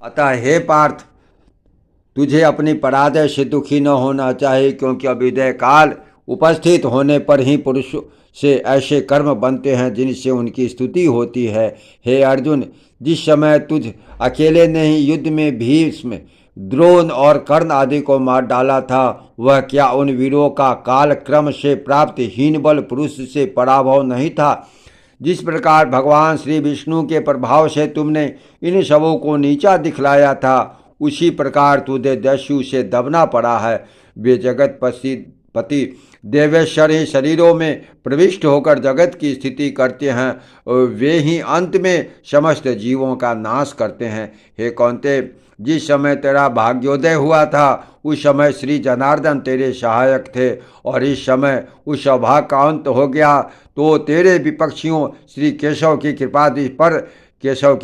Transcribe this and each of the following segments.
अतः हे पार्थ, तुझे अपनी पराजय से दुखी न होना चाहिए, क्योंकि अभ्युदय काल उपस्थित होने पर ही पुरुष से ऐसे कर्म बनते हैं जिनसे उनकी स्तुति होती है। हे अर्जुन, जिस समय तुझ अकेले ने ही युद्ध में भीष्म, द्रोण और कर्ण आदि को मार डाला था, वह क्या उन वीरों का काल क्रम से प्राप्त हीन बल पुरुष से पराभव नहीं था? जिस प्रकार भगवान श्री विष्णु के प्रभाव से तुमने इन सबों को नीचा दिखलाया था, उसी प्रकार तुझे दस्यु से दबना पड़ा है। वे जगत पति देवेश्वर ही शरीरों में प्रविष्ट होकर जगत की स्थिति करते हैं, और वे ही अंत में समस्त जीवों का नाश करते हैं। हे कौन्तेय, जिस समय तेरा भाग्योदय हुआ था उस समय श्री जनार्दन तेरे सहायक थे, और इस समय उस सौभाग्य का अंत हो गया तो तेरे विपक्षियों श्री केशव की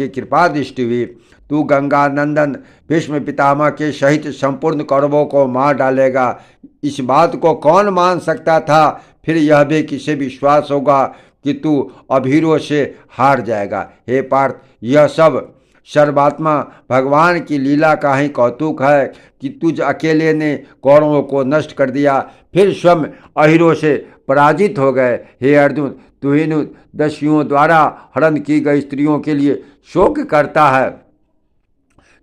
कृपा दृष्टि हुई। तू गंगा नंदन भीष्म पितामह के सहित संपूर्ण कौरवों को मार डालेगा, इस बात को कौन मान सकता था? फिर यह भी किसे विश्वास होगा कि तू अभीरों से हार जाएगा? हे पार्थ, यह सब सर्वात्मा भगवान की लीला का ही कौतुक है कि तुझ अकेले ने कौरवों को नष्ट कर दिया, फिर स्वयं अहिरों से पराजित हो गए। हे अर्जुन, तू इन दस्युओं द्वारा हरण की गई स्त्रियों के लिए शोक करता है,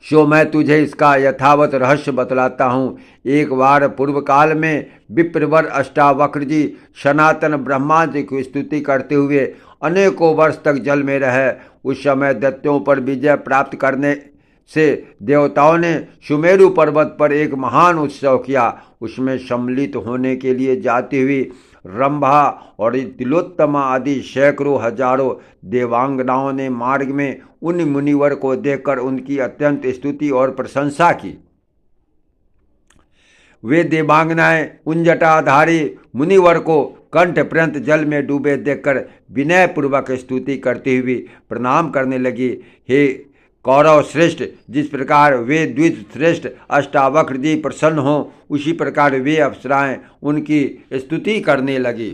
सो मैं तुझे इसका यथावत रहस्य बतलाता हूँ। एक बार पूर्व काल में विप्रवर अष्टावक्र जी सनातन ब्रह्मा जी की स्तुति करते हुए अनेकों वर्ष तक जल में रहे। उस समय दैत्यों पर विजय प्राप्त करने से देवताओं ने सुमेरु पर्वत पर एक महान उत्सव किया। उसमें सम्मिलित होने के लिए जाती हुई रंभा और तिलोत्तमा आदि सैकड़ों हजारों देवांगनाओं ने मार्ग में उन मुनिवर को देखकर उनकी अत्यंत स्तुति और प्रशंसा की। वे देवांगनाएं उन जटाधारी मुनिवर को कंठ पर्यंत जल में डूबे देखकर विनय पूर्वक स्तुति करती हुई प्रणाम करने लगी। हे कौरव श्रेष्ठ, जिस प्रकार वे द्विज श्रेष्ठ अष्टावक्र जी प्रसन्न हों, उसी प्रकार वे अप्सराएं उनकी स्तुति करने लगी।